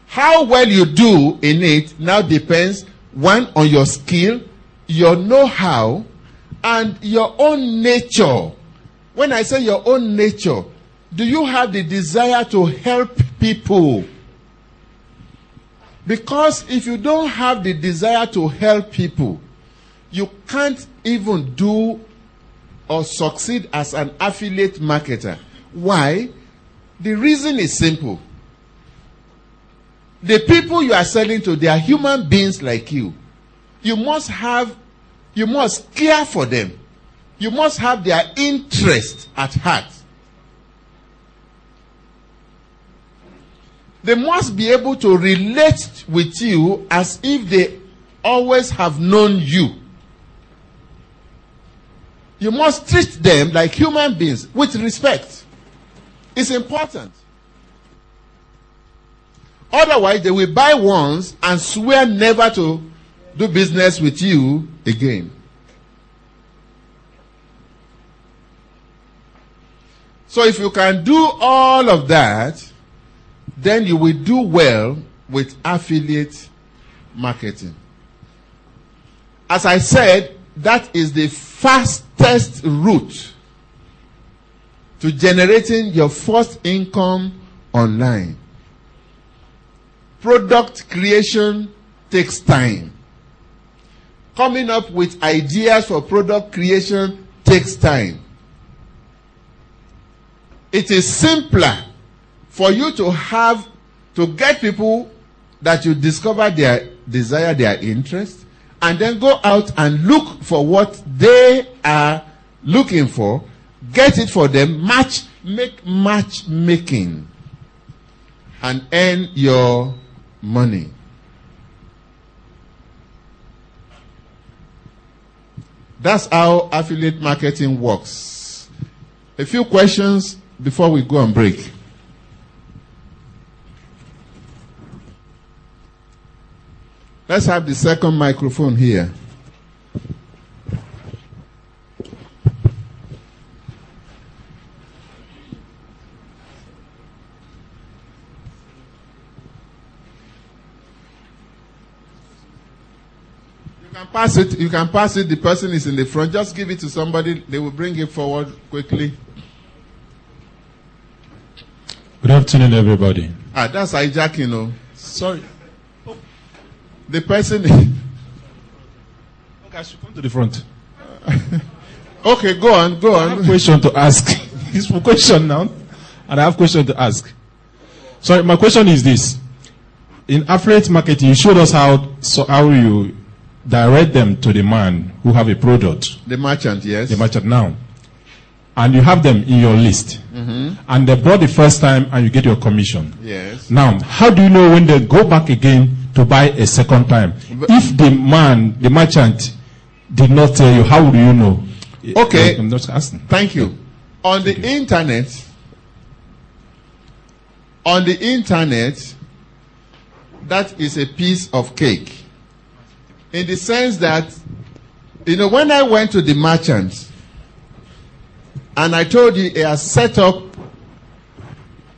How well you do in it now depends, one, on your skill, your know-how, and your own nature. When I say your own nature, do you have the desire to help people? Because if you don't have the desire to help people, you can't even do or succeed as an affiliate marketer. Why? The reason is simple. The people you are selling to, they are human beings like you. You must care for them. You must have their interest at heart. They must be able to relate with you as if they always have known you. You must treat them like human beings with respect. It's important. Otherwise, they will buy once and swear never to do business with you again. So if you can do all of that, then you will do well with affiliate marketing. As I said, that is the fastest route to generating your first income online. Product creation takes time. Coming up with ideas for product creation takes time. It is simpler for you to get people that you discover their desire, their interest, and then go out and look for what they are looking for, get it for them, make matchmaking, and earn your money. That's how affiliate marketing works. A few questions before we go on break. Let's have the second microphone here. You can pass it. The person is in the front. Just give it to somebody. They will bring it forward quickly. Good afternoon, everybody. That's hijacking, you know. Sorry. The person. Okay, I should come to the front. Okay, go on. I have a question to ask. It's a question now, and I have a question to ask. Sorry, my question is this. In affiliate marketing, you showed us how you direct them to the man who have a product. The merchant, yes. The merchant now. And you have them in your list. and they bought the first time and you get your commission. Yes. Now, how do you know when they go back again to buy a second time? If the merchant did not tell you, how do you know? Okay. I'm not asking. Thank you. On the internet, that is a piece of cake. In the sense that, when I went to the merchant and I told you he has set up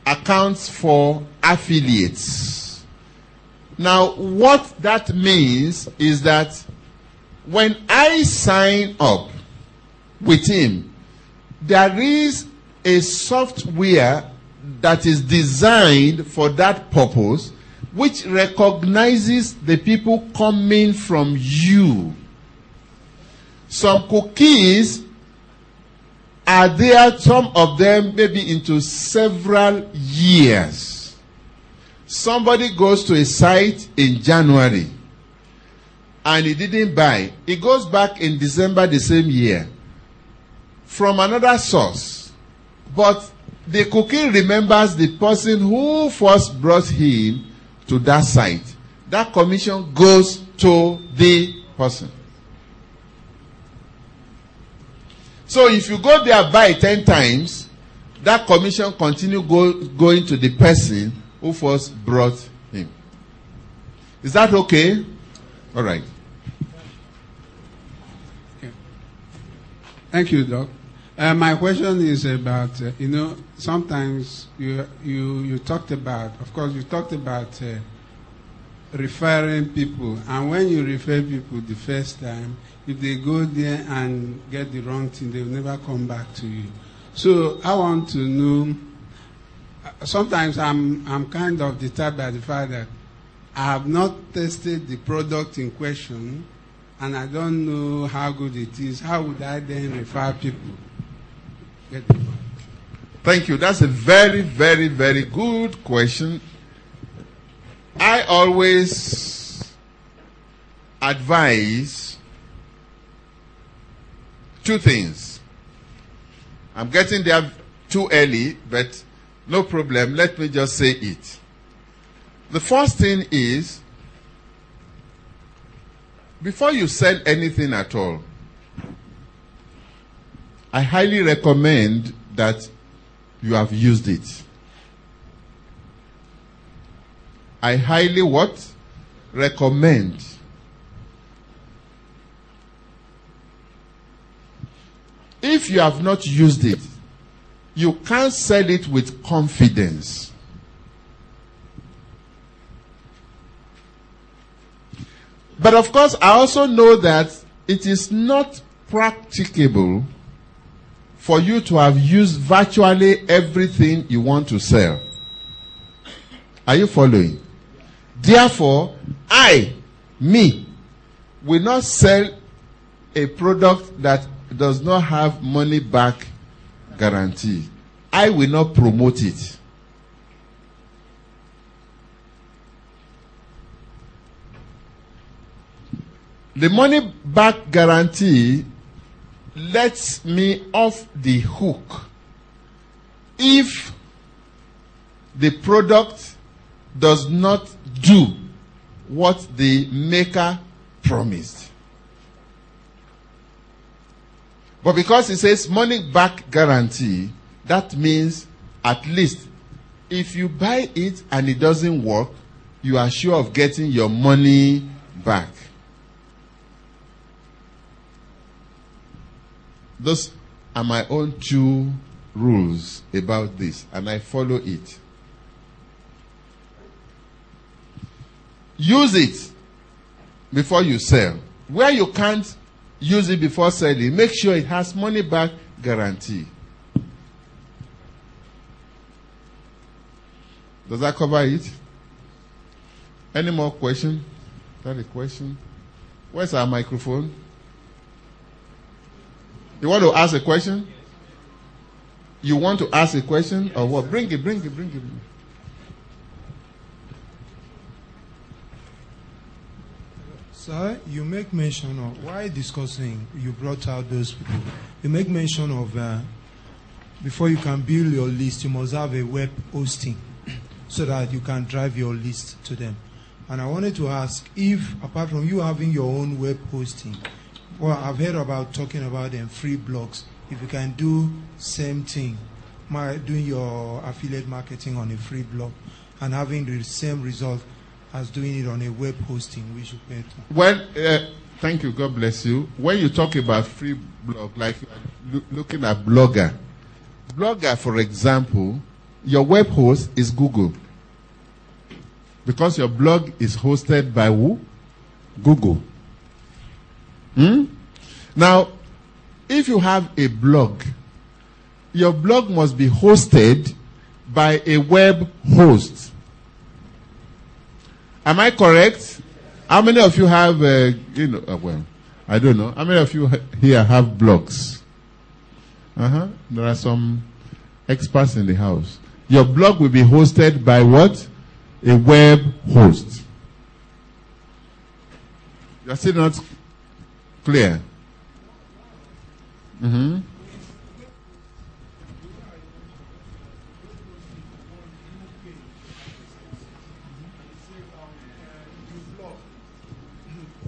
accounts for affiliates. Now, what that means is that when I sign up with him, there is a software that is designed for that purpose, which recognizes the people coming from you. Some cookies are there, some of them maybe into several years. Somebody goes to a site in January and he didn't buy. He goes back in December the same year from another source. But the cookie remembers the person who first brought him to that site. That commission goes to the person. So if you go there buy 10 times, that commission continue going to the person who first brought him. Is that okay? All right. Okay. Thank you, Doc. My question is about, sometimes you talked about, of course, you talked about referring people. And when you refer people the first time, if they go there and get the wrong thing, they will never come back to you. So I want to know, sometimes I'm kind of deterred by the fact that I have not tested the product in question and I don't know how good it is. How would I then refer people? Thank you. That's a very, very, very good question. I always advise two things. I'm getting there too early, but no problem. Let me just say it. The first thing is, before you sell anything at all, I highly recommend that you have used it. I highly what? Recommend. If you have not used it, you can't sell it with confidence. But of course, I also know that it is not practicable for you to have used virtually everything you want to sell. Are you following? Therefore, me, will not sell a product that does not have money back guarantee. I will not promote it. The money back guarantee lets me off the hook if the product does not do what the maker promised. But because it says money back guarantee, that means at least if you buy it and it doesn't work, you are sure of getting your money back. Those are my own two rules about this, and I follow it. Use it before you sell. Where you can't use it before selling, make sure it has money back guarantee. Does that cover it? Any more questions? Is that a question? Where's our microphone? You want to ask a question? You want to ask a question or what? Bring it. Sir, you make mention of, while discussing, you brought out those people. You make mention of before you can build your list, you must have a web hosting so that you can drive your list to them. And I wanted to ask if, apart from you having your own web hosting, well, I've heard about talking about them free blogs. If you can do same thing, doing your affiliate marketing on a free blog and having the same result as doing it on a web hosting, we should pay to. Well, thank you. God bless you. When you talk about free blog, like you are looking at Blogger. Blogger, for example, your web host is Google. Because your blog is hosted by who? Google. Now, if you have a blog, your blog must be hosted by a web host. Am I correct? How many of you have, well, I don't know. How many of you here have blogs? There are some experts in the house. Your blog will be hosted by what? A web host. You're still not clear?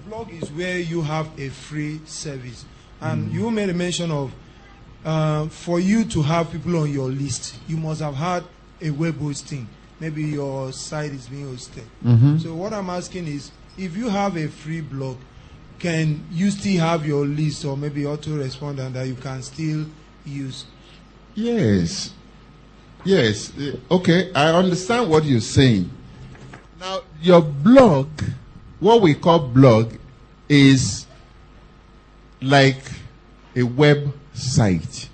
Blog is where you have a free service. And you made a mention of for you to have people on your list, you must have had a web hosting. Maybe your site is being hosted. So what I'm asking is, if you have a free blog, can you still have your list or maybe autorespondent that you can still use? Yes. Yes. Okay, I understand what you're saying. Now, your blog, what we call blog, is like a website.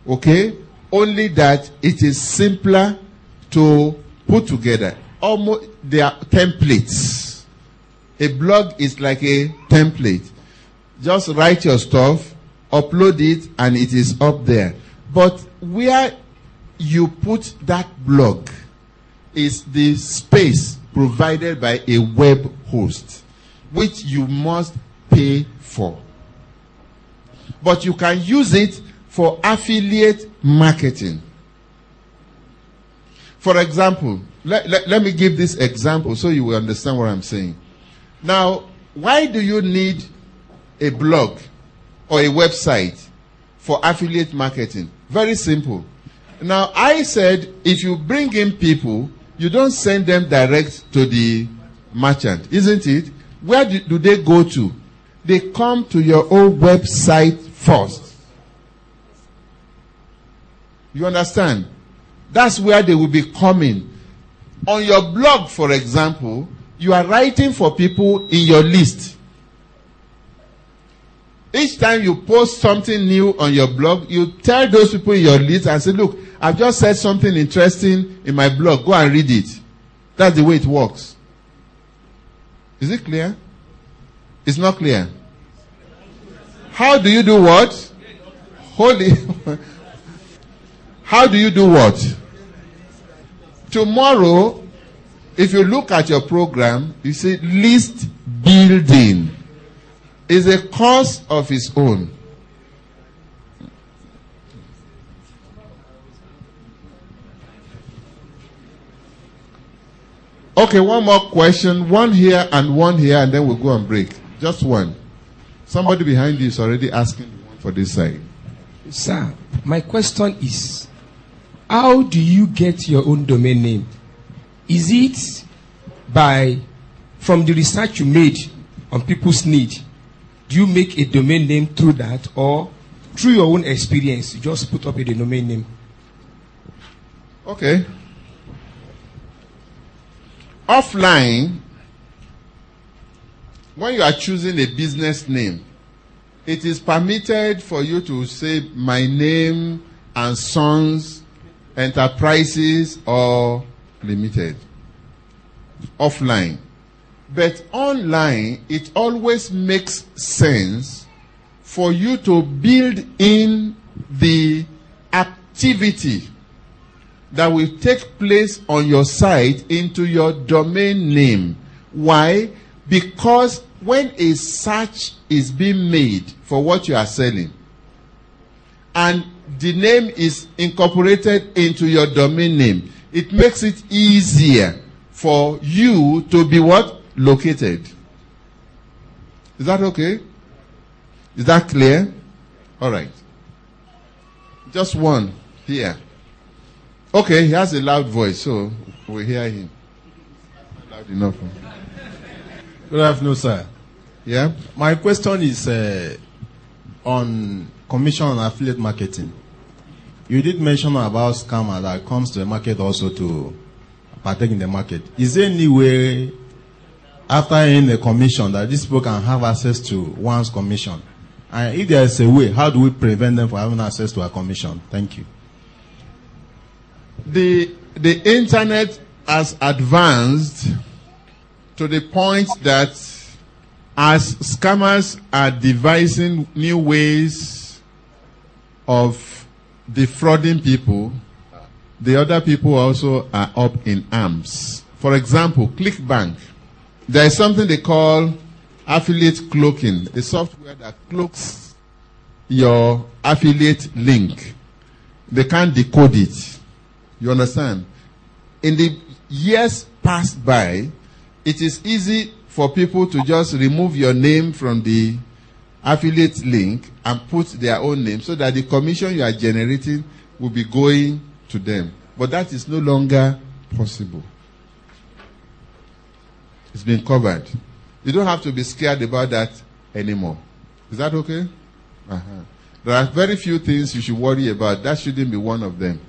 Okay? Only that it is simpler to put together. Almost, they are templates. A blog is like a template. Just write your stuff, upload it, and it is up there. But where you put that blog is the space provided by a web host, which you must pay for. But you can use it for affiliate marketing. For example, let me give this example so you will understand what I'm saying. Now, why do you need a blog or a website for affiliate marketing? Very simple. Now, I said if you bring in people, you don't send them direct to the merchant, isn't it? Where do they go to? They come to your own website first. You understand? That's where they will be coming. On your blog, for example, you are writing for people in your list. Each time you post something new on your blog, you tell those people in your list and say, look, I've just said something interesting in my blog. Go and read it. That's the way it works. Is it clear? It's not clear. How do you do what? Holy. How do you do what? Tomorrow, if you look at your program, you see list building is a course of its own. Okay, one more question. One here, and then we'll go and break. Just one. Somebody behind you is already asking for this side. Sir, my question is, how do you get your own domain name? Is it from the research you made on people's need? Do you make a domain name through that, or through your own experience, you just put up a domain name? Okay. Offline, when you are choosing a business name, it is permitted for you to say my name and Sons Enterprises or Limited. Offline. But online, it always makes sense for you to build in the activity that will take place on your site into your domain name. Why? Because when a search is being made for what you are selling, and the name is incorporated into your domain name, it makes it easier for you to be what? Located. Is that okay? Is that clear? All right. Just one here. Okay, he has a loud voice, so we'll hear him. Loud enough. Good afternoon, sir. Yeah? My question is on commission on affiliate marketing. You did mention about scammer that comes to the market also to partake in the market. Is there any way, after in the commission, that these people can have access to one's commission? And if there is a way, how do we prevent them from having access to our commission? Thank you. The internet has advanced to the point that as scammers are devising new ways of defrauding people, the other people also are up in arms. For example, ClickBank. There is something they call affiliate cloaking, a software that cloaks your affiliate link. They can't decode it. You understand? In the years passed by, it is easy for people to just remove your name from the affiliate link and put their own name so that the commission you are generating will be going to them. But that is no longer possible. It's been covered. You don't have to be scared about that anymore. Is that okay? There are very few things you should worry about. That shouldn't be one of them.